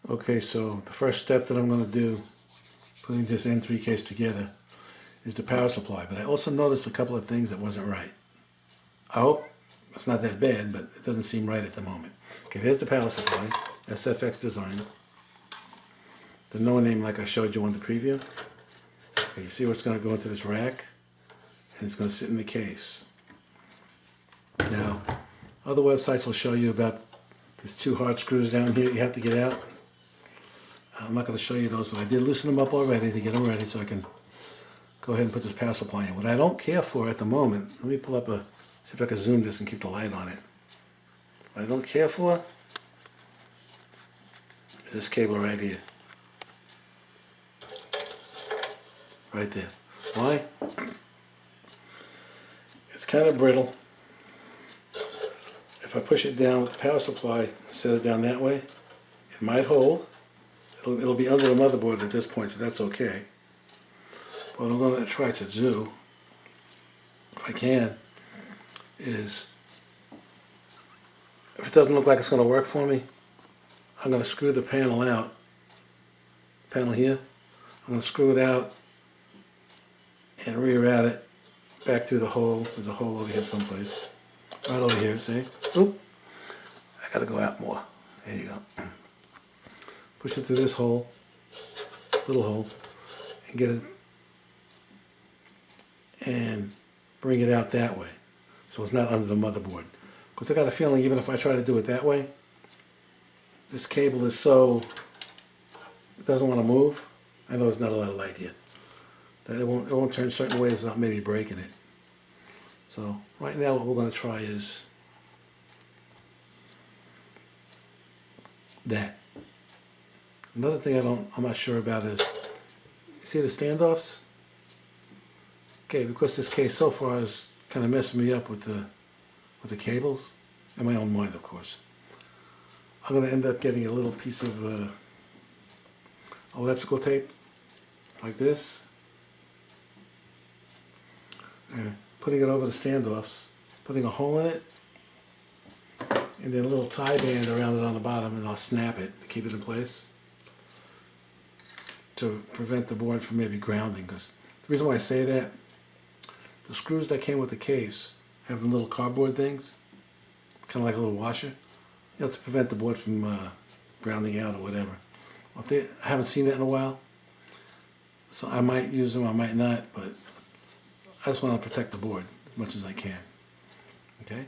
Okay, so the first step that I'm going to do, putting this N3 case together, is the power supply. But I also noticed a couple of things that wasn't right. I hope it's not that bad, but it doesn't seem right at the moment. Okay, there's the power supply, SFX design. The no name like I showed you on the preview. Okay, you see what's going to go into this rack, and it's going to sit in the case. Now, other websites will show you about these two hard screws down here you have to get out. I'm not going to show you those, but I did loosen them up already to get them ready so I can go ahead and put this power supply in. What I don't care for at the moment, let me pull up see if I can zoom this and keep the light on it. What I don't care for is this cable right here. Right there. Why? It's kind of brittle. If I push it down with the power supply, set it down that way, it might hold. It'll be under the motherboard at this point, so that's okay. What I'm going to try to do, if I can, is if it doesn't look like it's going to work for me, I'm going to screw the panel out. Panel here. I'm going to screw it out and reroute it back through the hole. There's a hole over here someplace. Right over here, see? Oop! I got to go out more. There you go. Push it through this hole, little hole, and get it, and bring it out that way, so it's not under the motherboard. Because I got a feeling even if I try to do it that way, this cable is so, it doesn't want to move. I know there's not a lot of light here. That it won't turn certain ways without maybe breaking it. So right now what we're going to try is that. Another thing I'm not sure about is, you see the standoffs? Okay, because this case so far is kind of messing me up with the cables, in my own mind, of course. I'm going to end up getting a little piece of electrical tape, like this, and putting it over the standoffs, putting a hole in it, and then a little tie band around it on the bottom, and I'll snap it to keep it in place, to prevent the board from maybe grounding. Because the reason why I say that, the screws that came with the case have the little cardboard things, kind of like a little washer, to prevent the board from grounding out or whatever. Well, I haven't seen that in a while, so I might use them, I might not, but I just want to protect the board as much as I can. Okay?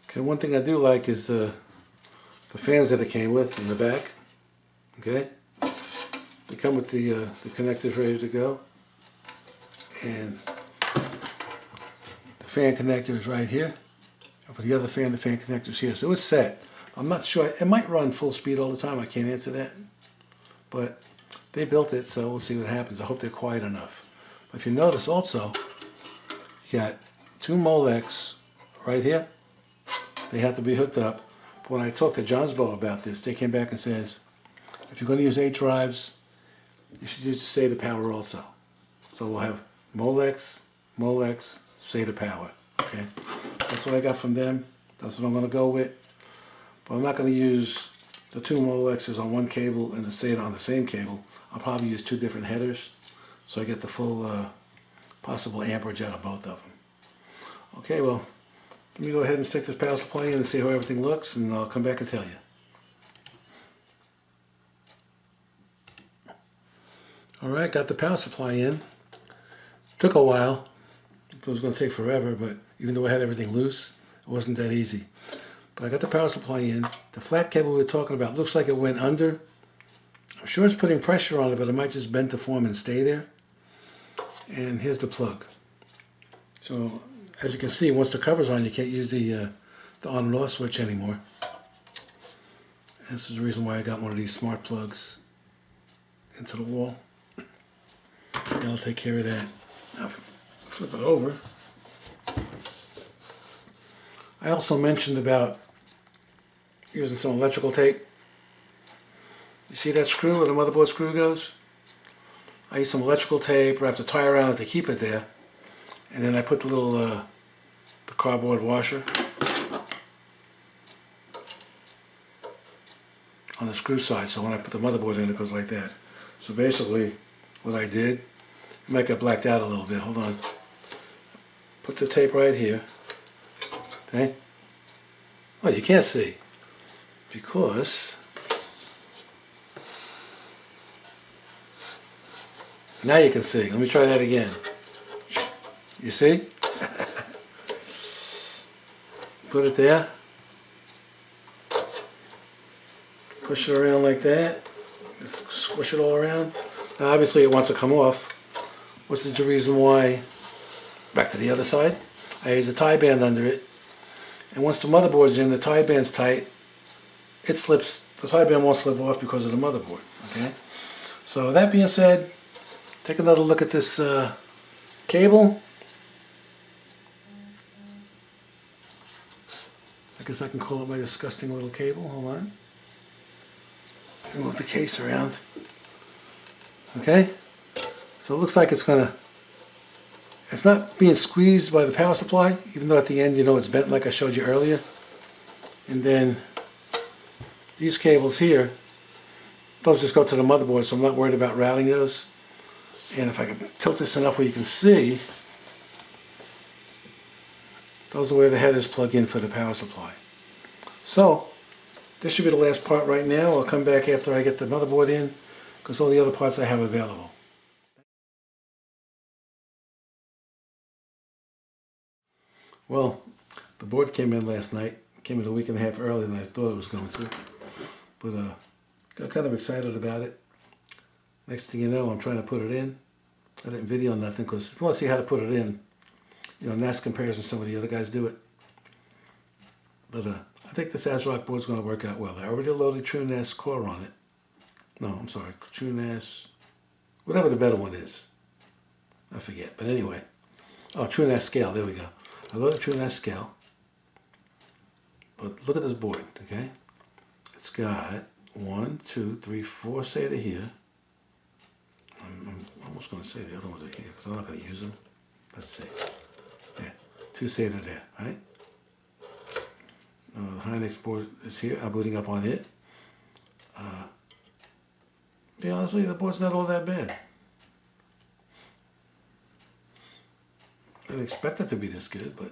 Okay, one thing I do like is the fans that it came with in the back. Okay? They come with the connectors ready to go. And the fan connector is right here. And for the other fan, the fan connector is here. So it's set. I'm not sure. It might run full speed all the time. I can't answer that. But they built it, so we'll see what happens. I hope they're quiet enough. But if you notice also, you got two Molex right here. They have to be hooked up. But when I talked to Jonsbo about this, they came back and says, if you're going to use 8 drives, you should use SATA power also. So we'll have Molex, SATA power. Okay, that's what I got from them. That's what I'm going to go with. But I'm not going to use the two Molexes on one cable and the SATA on the same cable. I'll probably use 2 different headers, so I get the full possible amperage out of both of them. Okay, well, let me go ahead and stick this power supply in and see how everything looks, and I'll come back and tell you. Alright, got the power supply in. Took a while. It was going to take forever, but even though I had everything loose, it wasn't that easy. But I got the power supply in. The flat cable we were talking about looks like it went under. I'm sure it's putting pressure on it, but it might just bend to form and stay there. And here's the plug. So, as you can see, once the cover's on, you can't use the on and off switch anymore. This is the reason why I got one of these smart plugs into the wall. That'll take care of that. Now flip it over. I also mentioned about using some electrical tape. You see that screw where the motherboard screw goes? I use some electrical tape, wrapped a tie around it to keep it there, and then I put the little the cardboard washer on the screw side, so when I put the motherboard in, it goes like that. So basically, what I did, it might get blacked out a little bit. Hold on. Put the tape right here. Okay. Oh, you can't see because now you can see. Let me try that again. You see? Put it there. Push it around like that. Just squish it all around. Now obviously it wants to come off, which is the reason why, back to the other side, I use a tie band under it. And once the motherboard's in, the tie band's tight, it slips, the tie band won't slip off because of the motherboard, okay? So that being said, take another look at this cable. I guess I can call it my disgusting little cable. Hold on. Move the case around. Okay? So it looks like it's gonna, it's not being squeezed by the power supply, even though at the end, you know, it's bent like I showed you earlier. And then these cables here, those just go to the motherboard, so I'm not worried about routing those. And if I can tilt this enough where you can see, those are where the headers plug in for the power supply. So, this should be the last part right now. I'll come back after I get the motherboard in, because all the other parts I have available. Well, the board came in last night. Came in a week and a half earlier than I thought it was going to. But got kind of excited about it. Next thing you know, I'm trying to put it in. I didn't video nothing, because if you want to see how to put it in, you know, NAS comparison, some of the other guys do it. But I think this ASRock board's going to work out well. I already loaded TrueNas core on it. No, I'm sorry, TrueNas, whatever the better one is. I forget, but anyway. Oh, TrueNas scale, there we go. I loaded TrueNas scale. But look at this board, okay? It's got 1, 2, 3, 4 SATA here. I'm almost going to say the other ones are here, because I'm not going to use them. Let's see. Yeah, 2 SATA there, right? The Hynix board is here. I'm booting up on it. To be honest with you, the board's not all that bad. I didn't expect it to be this good, but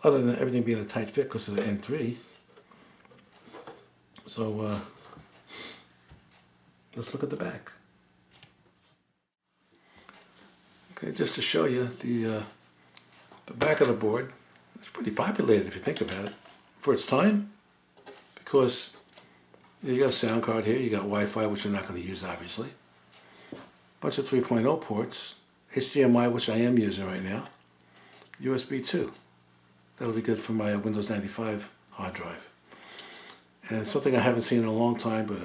other than everything being a tight fit because of the N3. So let's look at the back. Okay, just to show you the back of the board. It's pretty populated if you think about it for its time, because you got a sound card here, you got Wi-Fi, which you're not going to use obviously, bunch of 3.0 ports, HDMI, which I am using right now, USB 2. That'll be good for my Windows 95 hard drive. And something I haven't seen in a long time, but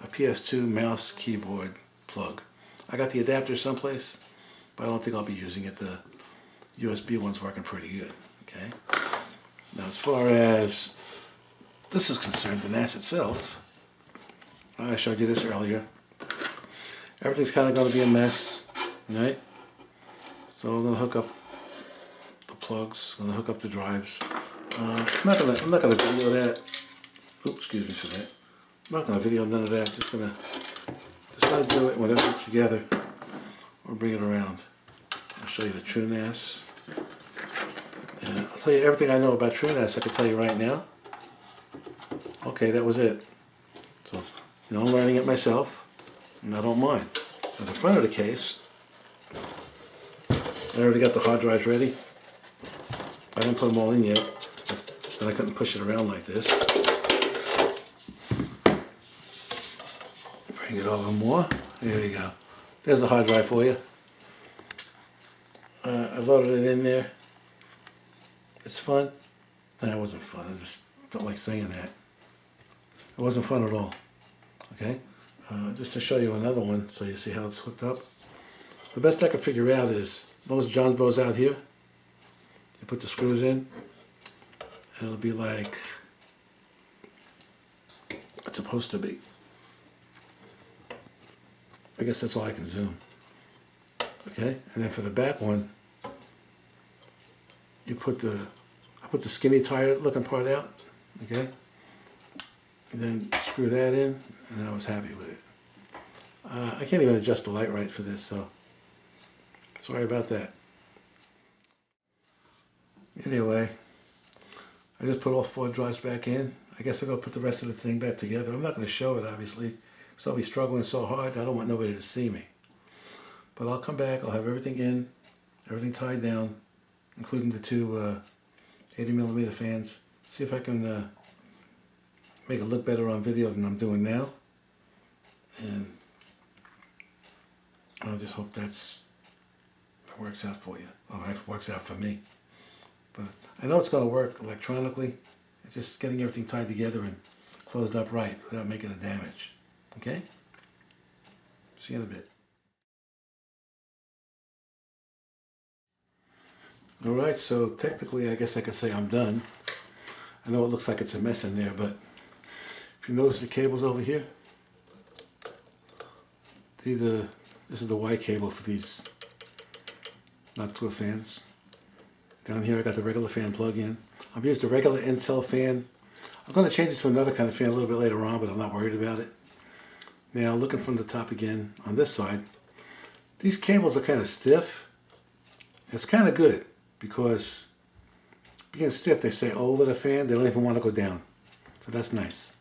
a PS2 mouse keyboard plug. I got the adapter someplace, but I don't think I'll be using it. The USB one's working pretty good. Okay. Now, as far as this is concerned, the NAS itself, I showed you this earlier. Everything's kind of going to be a mess, right? So I'm going to hook up the plugs, going to hook up the drives. I'm not going to video that. Oops, excuse me for that. I'm not going to video none of that. Just going to do it when everything's together, or bring it around. I'll show you the TrueNas. I'll tell you everything I know about TrueNas. I can tell you right now. Okay, that was it. So, you know, I'm learning it myself, and I don't mind. At the front of the case, I already got the hard drives ready. I didn't put them all in yet, but I couldn't push it around like this. Bring it over more. There you go. There's the hard drive for you. I loaded it in there. It's fun. No, it wasn't fun. I just felt like saying that. It wasn't fun at all. Okay? just to show you another one so you see how it's hooked up. The best I can figure out is, as long as Jonsbo's out here, you put the screws in, and it'll be like it's supposed to be. I guess that's all I can zoom. Okay, and then for the back one, you put I put the skinny tire looking part out. Okay, and then screw that in, and I was happy with it. I can't even adjust the light right for this, so sorry about that. Anyway, I just put all 4 drives back in. I guess I'll go put the rest of the thing back together. I'm not going to show it, obviously, because I'll be struggling so hard. I don't want nobody to see me. But I'll come back. I'll have everything in, everything tied down, including the 2 80mm fans. See if I can make it look better on video than I'm doing now. And I just hope that works out for you. Oh, that works out for me. But I know it's going to work electronically. It's just getting everything tied together and closed up right without making a damage. Okay? See you in a bit. Alright, so technically I guess I could say I'm done. I know it looks like it's a mess in there, but if you notice the cables over here, this is the Y cable for these Noctua fans. Down here I got the regular fan plug-in. I've used a regular Intel fan. I'm going to change it to another kind of fan a little bit later on, but I'm not worried about it. Now looking from the top again on this side, these cables are kind of stiff. It's kind of good because being stiff, they stay over the fan. They don't even want to go down. So that's nice.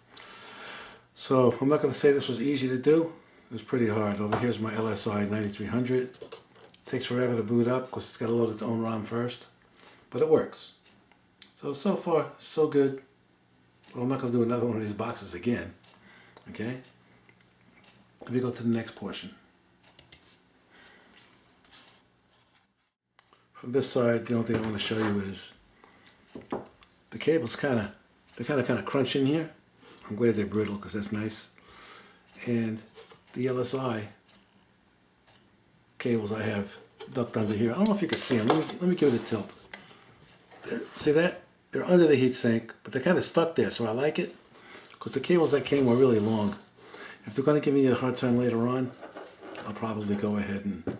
So I'm not going to say this was easy to do. It was pretty hard. Over here's my LSI 9300. Takes forever to boot up because it's got to load its own ROM first. But it works. So far, so good. But I'm not going to do another one of these boxes again. Okay? Let me go to the next portion. From this side, the only thing I want to show you is the cables kind of crunch in here. I'm glad they're brittle because that's nice. And the LSI cables I have ducked under here. I don't know if you can see them. Let me give it a tilt. See that? They're under the heatsink, but they're kind of stuck there, so I like it because the cables that came were really long. If they're going to give me a hard time later on, I'll probably go ahead and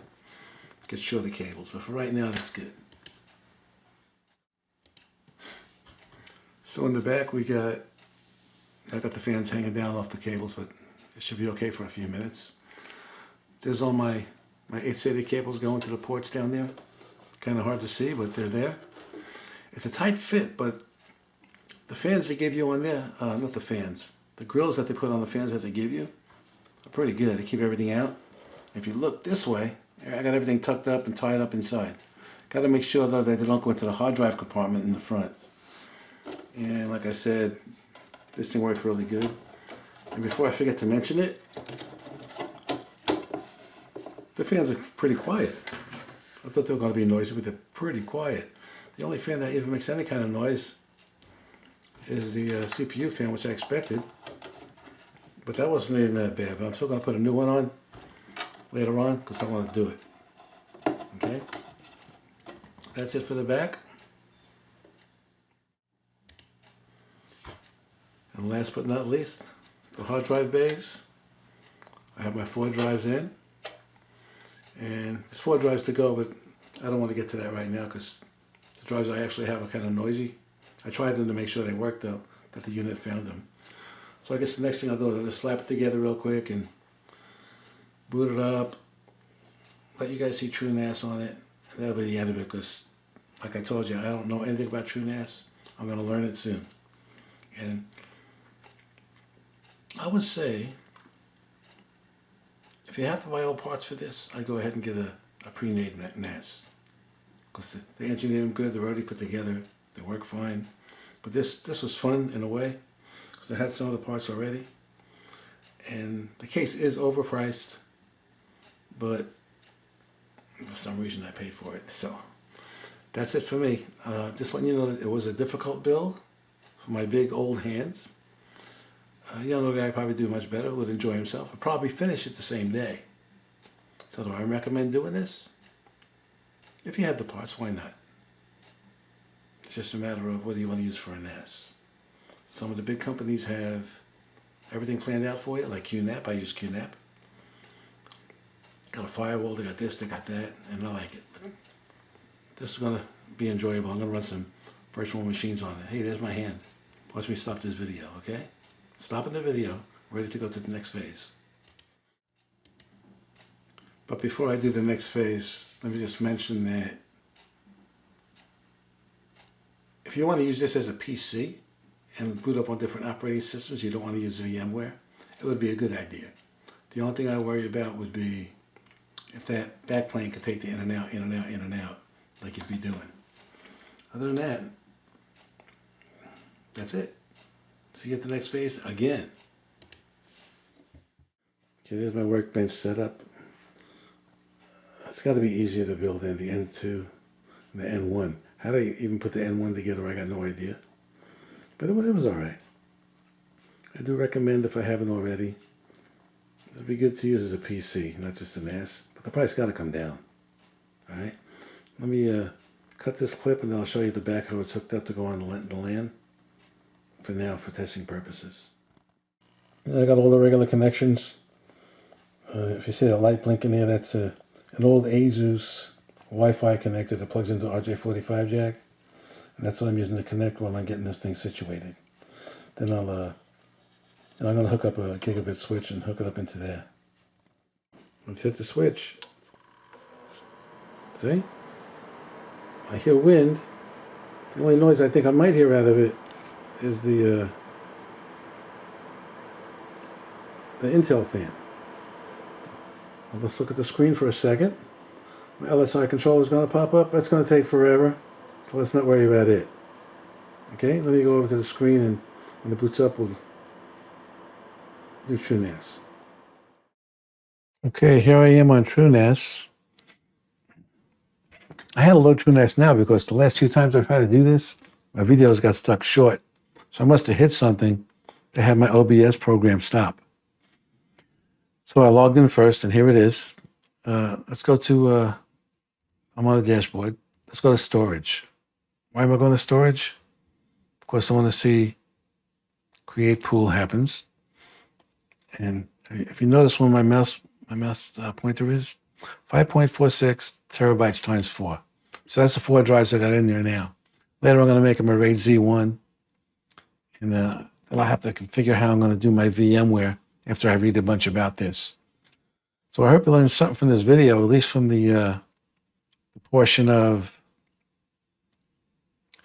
get shorter cables. But for right now, that's good. So in the back, I got the fans hanging down off the cables, but it should be okay for a few minutes. There's all my HDD cables going to the ports down there. Kind of hard to see, but they're there. It's a tight fit, but the fans they give you on there, not the fans, the grills that they put on the fans that they give you are pretty good. They keep everything out. If you look this way, I got everything tucked up and tied up inside. Got to make sure though that they don't go into the hard drive compartment in the front. And like I said, this thing works really good. And before I forget to mention it, the fans are pretty quiet. I thought they were going to be noisy, but they're pretty quiet. The only fan that even makes any kind of noise is the CPU fan, which I expected. But that wasn't even that bad. But I'm still going to put a new one on later on because I want to do it. Okay? That's it for the back. And last but not least, the hard drive bays. I have my 4 drives in. And there's 4 drives to go, but I don't want to get to that right now because the drives I actually have are kind of noisy. I tried them to make sure they worked though, that the unit found them. So I guess the next thing I'll do is I'll just slap it together real quick and boot it up, let you guys see TrueNas on it, and that'll be the end of it because, like I told you, I don't know anything about TrueNas. I'm going to learn it soon. And I would say, if you have to buy all parts for this, I'd go ahead and get a pre-made NAS. Because they engineered them good, they're already put together, they work fine. But this was fun in a way, because I had some of the parts already. And the case is overpriced, but for some reason I paid for it. So that's it for me. Just letting you know that it was a difficult build for my big old hands. A younger guy probably do much better, would enjoy himself, would probably finish it the same day. So do I recommend doing this? If you have the parts, why not? It's just a matter of what do you want to use for a NAS. Some of the big companies have everything planned out for you, like QNAP. I use QNAP. Got a firewall, they got this, they got that, and I like it. But this is going to be enjoyable. I'm going to run some virtual machines on it. Hey, there's my hand. Watch me stop this video, okay? Stopping the video, ready to go to the next phase. But before I do the next phase, let me just mention that if you want to use this as a PC and boot up on different operating systems, you don't want to use VMware, it would be a good idea. The only thing I worry about would be if that backplane could take the in and out, in and out, in and out, like you'd be doing. Other than that, that's it. So you get the next phase again. Okay, there's my workbench setup. It's got to be easier to build than the N2 and the N1. How do I even put the N1 together? I got no idea. But it was all right. I do recommend, if I haven't already, it'd be good to use as a PC, not just a NAS. But the price got to come down. All right. Let me cut this clip, and then I'll show you the back how it's hooked up to go on the LAN. For now, for testing purposes. I got all the regular connections. If you see that light blinking there, that's an old ASUS Wi-Fi connector that plugs into the RJ45 jack. And that's what I'm using to connect while I'm getting this thing situated. Then I'm going to hook up a gigabit switch and hook it up into there. Let's hit the switch. See? I hear wind. The only noise I think I might hear out of it is the Intel fan. Well, let's look at the screen for a second. My LSI controller is going to pop up. That's going to take forever, so let's not worry about it. Okay, let me go over to the screen, and when it boots up, we'll do TrueNas. Okay, here I am on TrueNas. I had to load TrueNas now because the last 2 times I tried to do this, my videos got stuck short. So I must have hit something to have my OBS program stop. So I logged in first, and here it is. Let's go to, I'm on the dashboard. Let's go to storage. Why am I going to storage? Of course, I want to see create pool happens. And if you notice where my mouse pointer is, 5.46 terabytes times 4. So that's the 4 drives I got in there now. Later I'm going to make them a RAID Z1. And then I'll have to configure how I'm going to do my VMware after I read a bunch about this. So I hope you learned something from this video, at least from the portion of,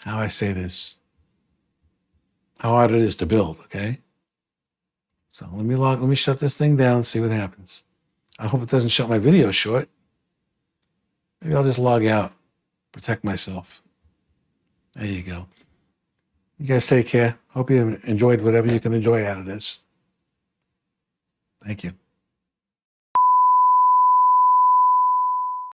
how I say this, how hard it is to build, okay? So let me shut this thing down and see what happens. I hope it doesn't shut my video short. Maybe I'll just log out, protect myself. There you go. You guys take care. Hope you enjoyed whatever you can enjoy out of this. Thank you.